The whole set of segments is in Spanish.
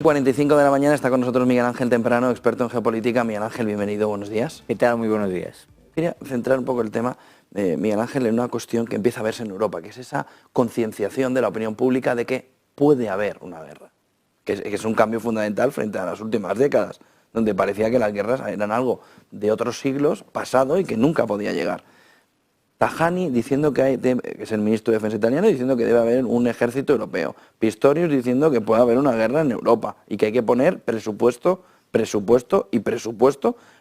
45 de la mañana está con nosotros Miguel Ángel Temprano, experto en geopolítica. Miguel Ángel, bienvenido, buenos días. ¿Qué tal? Muy buenos días. Quería centrar un poco el tema, Miguel Ángel, en una cuestión que empieza a verse en Europa, que es esa concienciación de la opinión pública de que puede haber una guerra, que es un cambio fundamental frente a las últimas décadas, donde parecía que las guerras eran algo de otros siglos pasado y que nunca podía llegar. Tajani diciendo que es el ministro de Defensa italiano, diciendo que debe haber un ejército europeo. Pistorius diciendo que puede haber una guerra en Europa y que hay que poner presupuesto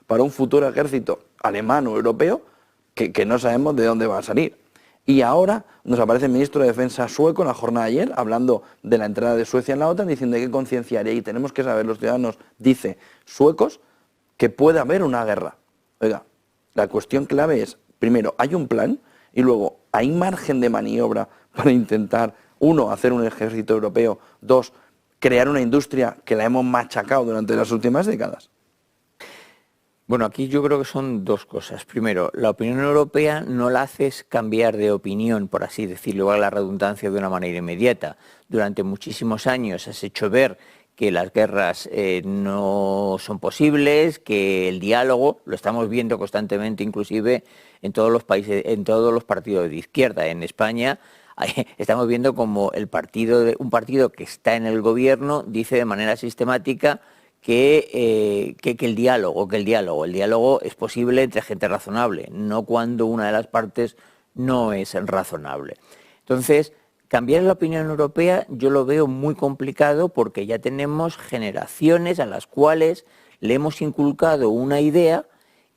para un futuro ejército alemán o europeo que no sabemos de dónde va a salir. Y ahora nos aparece el ministro de Defensa sueco en la jornada de ayer, hablando de la entrada de Suecia en la OTAN, diciendo que hay que concienciar y tenemos que saber los ciudadanos, dice, suecos, que puede haber una guerra. Oiga, la cuestión clave es, primero, ¿hay un plan? Y luego, ¿hay margen de maniobra para intentar, uno, hacer un ejército europeo, dos, crear una industria que la hemos machacado durante las últimas décadas? Bueno, aquí yo creo que son dos cosas. Primero, la opinión europea no la haces cambiar de opinión, por así decirlo, igual la redundancia, de una manera inmediata. Durante muchísimos años has hecho ver que las guerras no son posibles, que el diálogo, lo estamos viendo constantemente, inclusive en todos los países, en todos los partidos de izquierda. En España estamos viendo como un partido que está en el gobierno dice de manera sistemática que el diálogo es posible entre gente razonable, no cuando una de las partes no es razonable. Entonces, cambiar la opinión europea yo lo veo muy complicado porque ya tenemos generaciones a las cuales le hemos inculcado una idea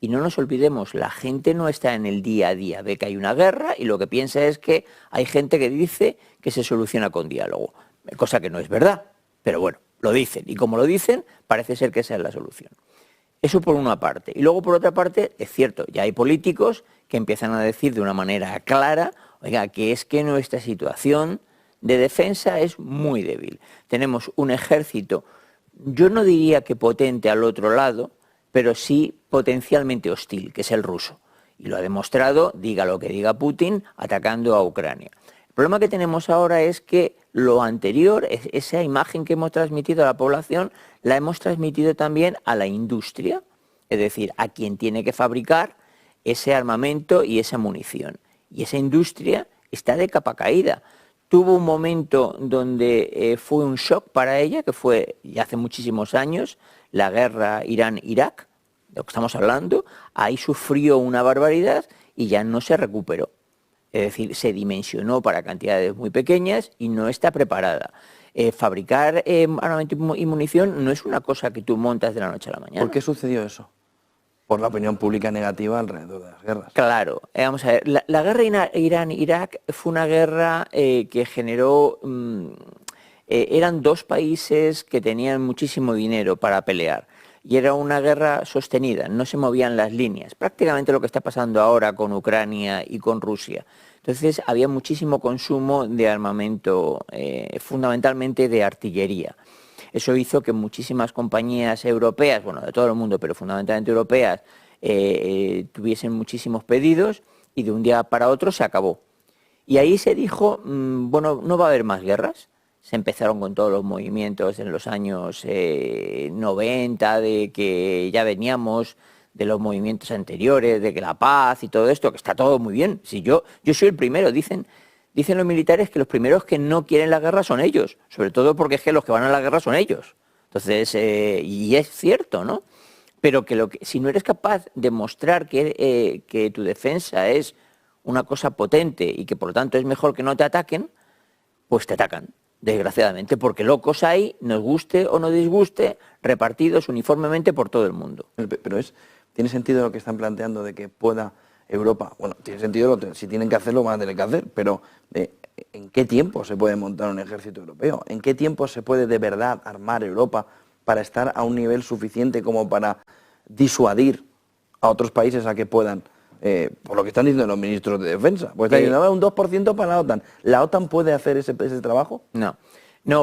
y no nos olvidemos, la gente no está en el día a día, ve que hay una guerra y lo que piensa es que hay gente que dice que se soluciona con diálogo, cosa que no es verdad, pero bueno, lo dicen y como lo dicen parece ser que esa es la solución. Eso por una parte. Y luego por otra parte, es cierto, ya hay políticos que empiezan a decir de una manera clara, oiga, que es que nuestra situación de defensa es muy débil. Tenemos un ejército, yo no diría que potente al otro lado, pero sí potencialmente hostil, que es el ruso. Y lo ha demostrado, diga lo que diga Putin, atacando a Ucrania. El problema que tenemos ahora es que lo anterior, esa imagen que hemos transmitido a la población, la hemos transmitido también a la industria, es decir, a quien tiene que fabricar ese armamento y esa munición. Y esa industria está de capa caída. Tuvo un momento donde fue un shock para ella, que fue ya hace muchísimos años, la guerra Irán-Irak, de lo que estamos hablando, ahí sufrió una barbaridad y ya no se recuperó. Es decir, se dimensionó para cantidades muy pequeñas y no está preparada. Fabricar armamento y munición no es una cosa que tú montas de la noche a la mañana. ¿Por qué sucedió eso? Por la opinión pública negativa alrededor de las guerras. Claro, vamos a ver, la guerra Irán-Irak fue una guerra que generó, eran dos países que tenían muchísimo dinero para pelear y era una guerra sostenida, no se movían las líneas, prácticamente lo que está pasando ahora con Ucrania y con Rusia. Entonces había muchísimo consumo de armamento, fundamentalmente de artillería. Eso hizo que muchísimas compañías europeas, bueno, de todo el mundo, pero fundamentalmente europeas, tuviesen muchísimos pedidos y de un día para otro se acabó. Y ahí se dijo, bueno, no va a haber más guerras. Se empezaron con todos los movimientos en los años 90, de que ya veníamos de los movimientos anteriores, de que la paz y todo esto, que está todo muy bien. Si yo soy el primero, dicen los militares que los primeros que no quieren la guerra son ellos, sobre todo porque es que los que van a la guerra son ellos. Entonces, y es cierto, ¿no? Pero si no eres capaz de mostrar que tu defensa es una cosa potente y que por lo tanto es mejor que no te ataquen, pues te atacan, desgraciadamente, porque locos hay, nos guste o no disguste, repartidos uniformemente por todo el mundo. Pero ¿tiene sentido lo que están planteando de que pueda Europa? Bueno, tiene sentido, si tienen que hacerlo van a tener que hacer, pero ¿en qué tiempo se puede montar un ejército europeo? ¿En qué tiempo se puede de verdad armar Europa para estar a un nivel suficiente como para disuadir a otros países a que puedan, por lo que están diciendo los ministros de defensa? Pues están diciendo un 2% para la OTAN. ¿La OTAN puede hacer ese trabajo? No,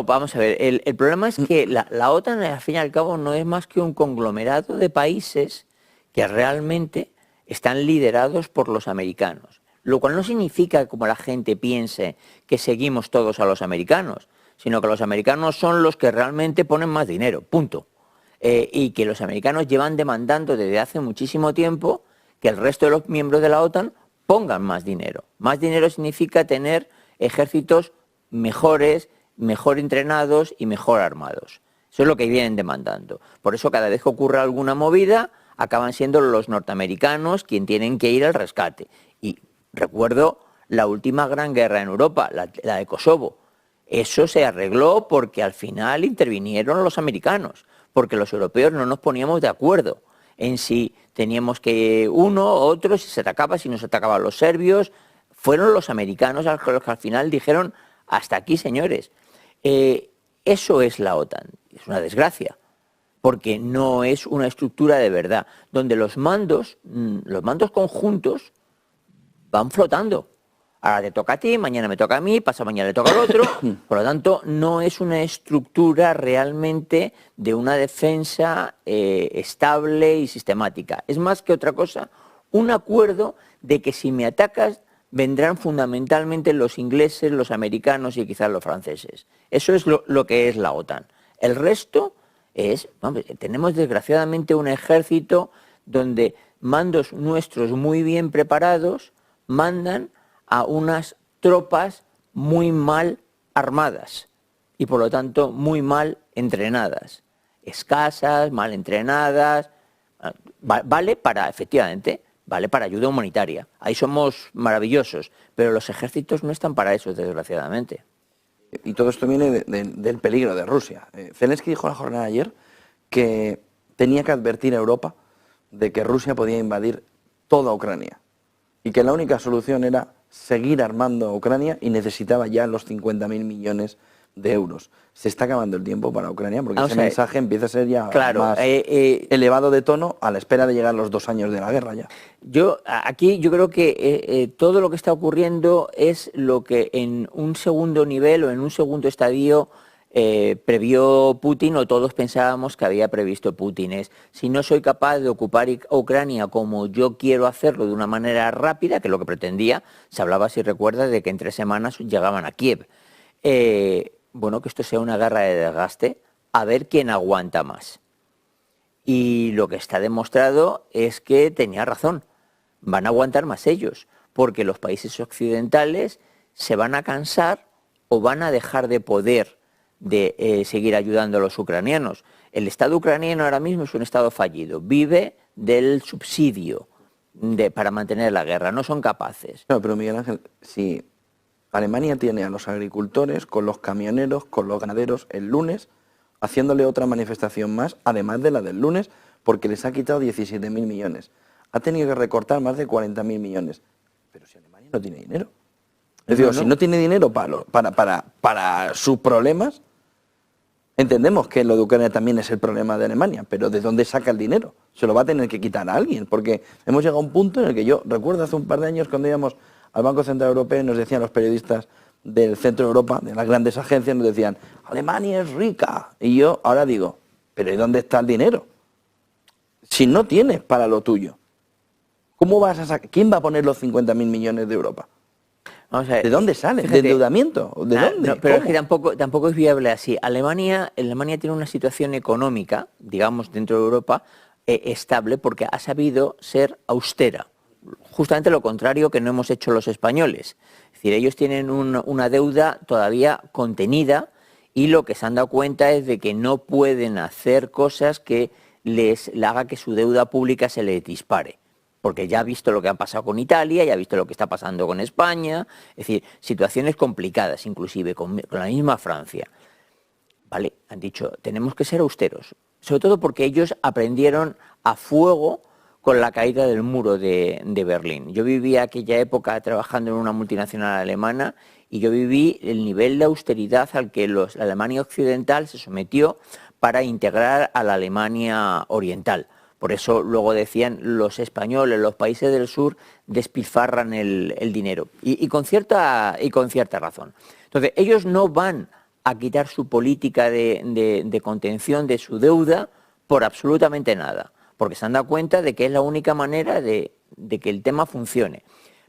vamos a ver, el problema es que la OTAN al fin y al cabo no es más que un conglomerado de países que realmente están liderados por los americanos, lo cual no significa, como la gente piense, que seguimos todos a los americanos, sino que los americanos son los que realmente ponen más dinero, punto. Y que los americanos llevan demandando desde hace muchísimo tiempo que el resto de los miembros de la OTAN pongan más dinero. Más dinero significa tener ejércitos mejores, mejor entrenados y mejor armados. Eso es lo que vienen demandando. Por eso cada vez que ocurre alguna movida, acaban siendo los norteamericanos quienes tienen que ir al rescate. Y recuerdo la última gran guerra en Europa, la de Kosovo. Eso se arregló porque al final intervinieron los americanos, porque los europeos no nos poníamos de acuerdo en si teníamos que uno, otro, si se atacaba, si nos atacaban los serbios. Fueron los americanos los que al final dijeron, hasta aquí, señores. Eso es la OTAN. Es una desgracia, porque no es una estructura de verdad, donde los mandos conjuntos van flotando. Ahora te toca a ti, mañana me toca a mí, pasado mañana le toca al otro. Por lo tanto, no es una estructura realmente de una defensa estable y sistemática. Es más que otra cosa, un acuerdo de que si me atacas, vendrán fundamentalmente los ingleses, los americanos y quizás los franceses. Eso es lo que es la OTAN. El resto es, tenemos desgraciadamente un ejército donde mandos nuestros muy bien preparados mandan a unas tropas muy mal armadas y por lo tanto muy mal entrenadas, escasas, mal entrenadas. Vale para, efectivamente, vale para ayuda humanitaria. Ahí somos maravillosos, pero los ejércitos no están para eso, desgraciadamente. Y todo esto viene del peligro de Rusia. Zelensky dijo en la jornada de ayer que tenía que advertir a Europa de que Rusia podía invadir toda Ucrania y que la única solución era seguir armando a Ucrania y necesitaba ya los 50.000 millones de euros. Se está acabando el tiempo para Ucrania porque ese mensaje empieza a ser ya más elevado de tono a la espera de llegar los 2 años de la guerra ya. Yo creo que todo lo que está ocurriendo es lo que en un segundo nivel o en un segundo estadio previó Putin, o todos pensábamos que había previsto Putin. Es, si no soy capaz de ocupar Ucrania como yo quiero hacerlo de una manera rápida, que es lo que pretendía, se hablaba, si recuerdas, de que en 3 semanas llegaban a Kiev. Bueno, que esto sea una guerra de desgaste, a ver quién aguanta más. Y lo que está demostrado es que tenía razón, van a aguantar más ellos, porque los países occidentales se van a cansar o van a dejar de poder de seguir ayudando a los ucranianos. El Estado ucraniano ahora mismo es un Estado fallido, vive del subsidio para mantener la guerra, no son capaces. Claro, pero Miguel Ángel, si Alemania tiene a los agricultores, con los camioneros, con los ganaderos el lunes, haciéndole otra manifestación más, además de la del lunes, porque les ha quitado 17.000 millones. Ha tenido que recortar más de 40.000 millones. Pero si Alemania no tiene dinero. Es decir, si no tiene dinero para sus problemas, entendemos que lo de Ucrania también es el problema de Alemania, pero ¿de dónde saca el dinero? Se lo va a tener que quitar a alguien, porque hemos llegado a un punto en el que yo recuerdo hace un par de años cuando íbamos al Banco Central Europeo, nos decían los periodistas del centro de Europa, de las grandes agencias, nos decían, Alemania es rica. Y yo ahora digo, pero ¿y dónde está el dinero? Si no tienes para lo tuyo, ¿cómo vas a sacar? ¿Quién va a poner los 50.000 millones de Europa? Vamos a ver, ¿de dónde sale? Fíjate, ¿de endeudamiento? ¿De dónde? No, pero es que tampoco es viable así. Alemania tiene una situación económica, digamos, dentro de Europa, estable, porque ha sabido ser austera. Justamente lo contrario que no hemos hecho los españoles. Es decir, ellos tienen una deuda todavía contenida y lo que se han dado cuenta es de que no pueden hacer cosas que les haga que su deuda pública se les dispare. Porque ya ha visto lo que ha pasado con Italia, ya ha visto lo que está pasando con España, es decir, situaciones complicadas, inclusive con la misma Francia. Vale, han dicho, tenemos que ser austeros, sobre todo porque ellos aprendieron a fuego con la caída del muro de Berlín. Yo viví aquella época trabajando en una multinacional alemana y yo viví el nivel de austeridad al que la Alemania occidental se sometió para integrar a la Alemania oriental. Por eso luego decían los españoles, los países del sur despilfarran el dinero y con cierta razón. Entonces ellos no van a quitar su política de contención de su deuda por absolutamente nada, porque se han dado cuenta de que es la única manera de que el tema funcione.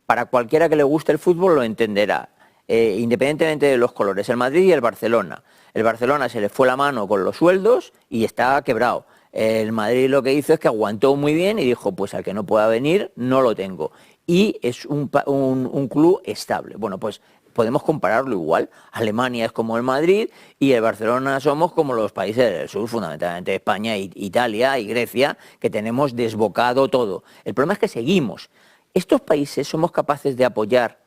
Para cualquiera que le guste el fútbol lo entenderá. independientemente de los colores, el Madrid y el Barcelona. El Barcelona se le fue la mano con los sueldos y está quebrado. El Madrid lo que hizo es que aguantó muy bien y dijo, pues al que no pueda venir, no lo tengo. Y es un club estable. Bueno, pues podemos compararlo igual. Alemania es como el Madrid y el Barcelona somos como los países del sur, fundamentalmente España, Italia y Grecia, que tenemos desbocado todo. El problema es que seguimos. ¿Estos países somos capaces de apoyar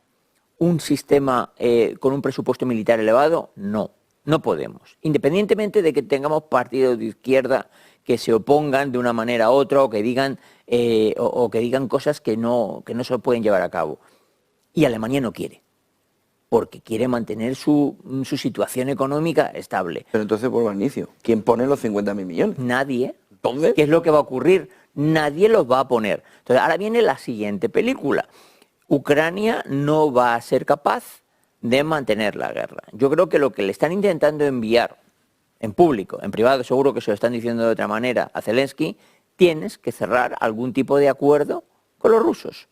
un sistema con un presupuesto militar elevado? No, no podemos. Independientemente de que tengamos partidos de izquierda que se opongan de una manera u otra o que digan cosas que no se pueden llevar a cabo. Y Alemania no quiere, porque quiere mantener su situación económica estable. Pero entonces vuelvo al inicio. ¿Quién pone los 50.000 millones? Nadie. ¿Entonces? ¿Qué es lo que va a ocurrir? Nadie los va a poner. Entonces, ahora viene la siguiente película. Ucrania no va a ser capaz de mantener la guerra. Yo creo que lo que le están intentando enviar en público, en privado seguro que se lo están diciendo de otra manera a Zelensky, tienes que cerrar algún tipo de acuerdo con los rusos.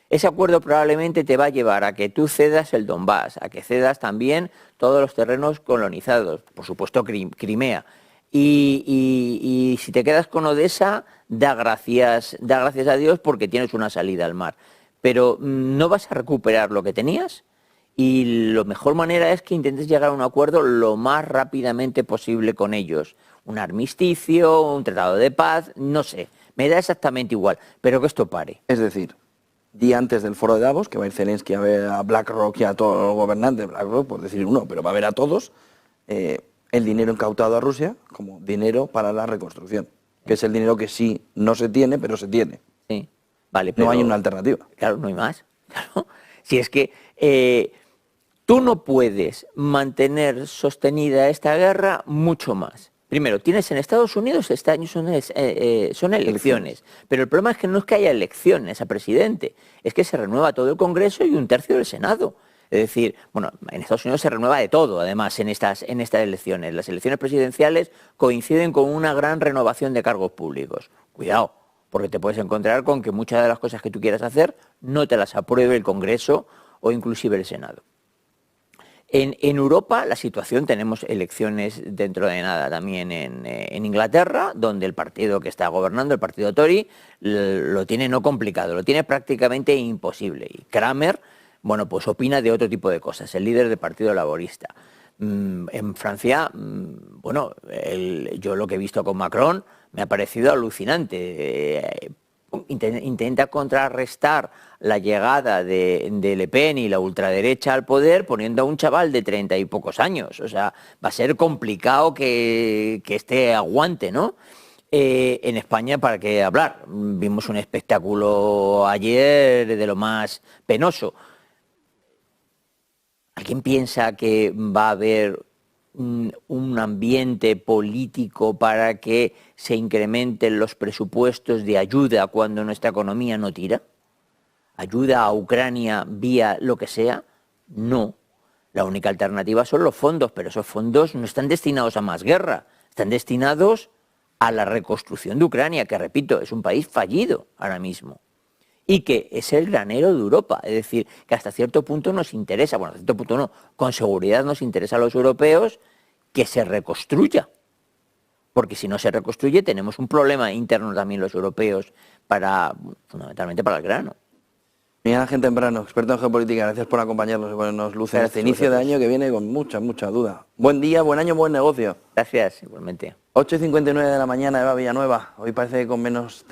Ese acuerdo probablemente te va a llevar a que tú cedas el Donbass, a que cedas también todos los terrenos colonizados, por supuesto Crimea. Y si te quedas con Odessa, da gracias a Dios porque tienes una salida al mar. Pero no vas a recuperar lo que tenías y la mejor manera es que intentes llegar a un acuerdo lo más rápidamente posible con ellos. Un armisticio, un tratado de paz, no sé, me da exactamente igual, pero que esto pare. Es decir, día antes del foro de Davos, que va a ir Zelensky a ver a BlackRock y a todos los gobernantes de BlackRock, por decir uno, pero va a ver a todos, el dinero incautado a Rusia como dinero para la reconstrucción, que es el dinero que sí no se tiene, pero se tiene. Sí, vale, pero no hay una alternativa. Claro, no hay más. Claro. Si es que tú no puedes mantener sostenida esta guerra mucho más. Primero, tienes en Estados Unidos, este año son elecciones, pero el problema es que no es que haya elecciones a presidente, es que se renueva todo el Congreso y un tercio del Senado. Es decir, bueno, en Estados Unidos se renueva de todo, además, en estas elecciones. Las elecciones presidenciales coinciden con una gran renovación de cargos públicos. Cuidado, porque te puedes encontrar con que muchas de las cosas que tú quieras hacer no te las apruebe el Congreso o inclusive el Senado. En Europa la situación, tenemos elecciones dentro de nada también en Inglaterra, donde el partido que está gobernando, el partido Tory, lo tiene no complicado, lo tiene prácticamente imposible. Y Cramer, bueno, pues opina de otro tipo de cosas, el líder del Partido Laborista. En Francia, bueno, yo lo que he visto con Macron me ha parecido alucinante. Intenta contrarrestar la llegada de Le Pen y la ultraderecha al poder poniendo a un chaval de 30 y pocos años. O sea, va a ser complicado que este aguante, ¿no? En España, ¿para qué hablar? Vimos un espectáculo ayer de lo más penoso. ¿Alguien piensa que va a haber un ambiente político para que se incrementen los presupuestos de ayuda cuando nuestra economía no tira? ¿Ayuda a Ucrania vía lo que sea? No. La única alternativa son los fondos, pero esos fondos no están destinados a más guerra, están destinados a la reconstrucción de Ucrania, que repito, es un país fallido ahora mismo. Y que es el granero de Europa, es decir, que hasta cierto punto nos interesa, bueno, hasta cierto punto no, con seguridad nos interesa a los europeos que se reconstruya, porque si no se reconstruye tenemos un problema interno también los europeos, fundamentalmente para el grano. Miguel Ángel Temprano, experto en geopolítica, gracias por acompañarnos y ponernos luz en este inicio de año que viene con mucha duda. Buen día, buen año, buen negocio. Gracias, igualmente. 8:59 de la mañana, Eva Villanueva, hoy parece que con menos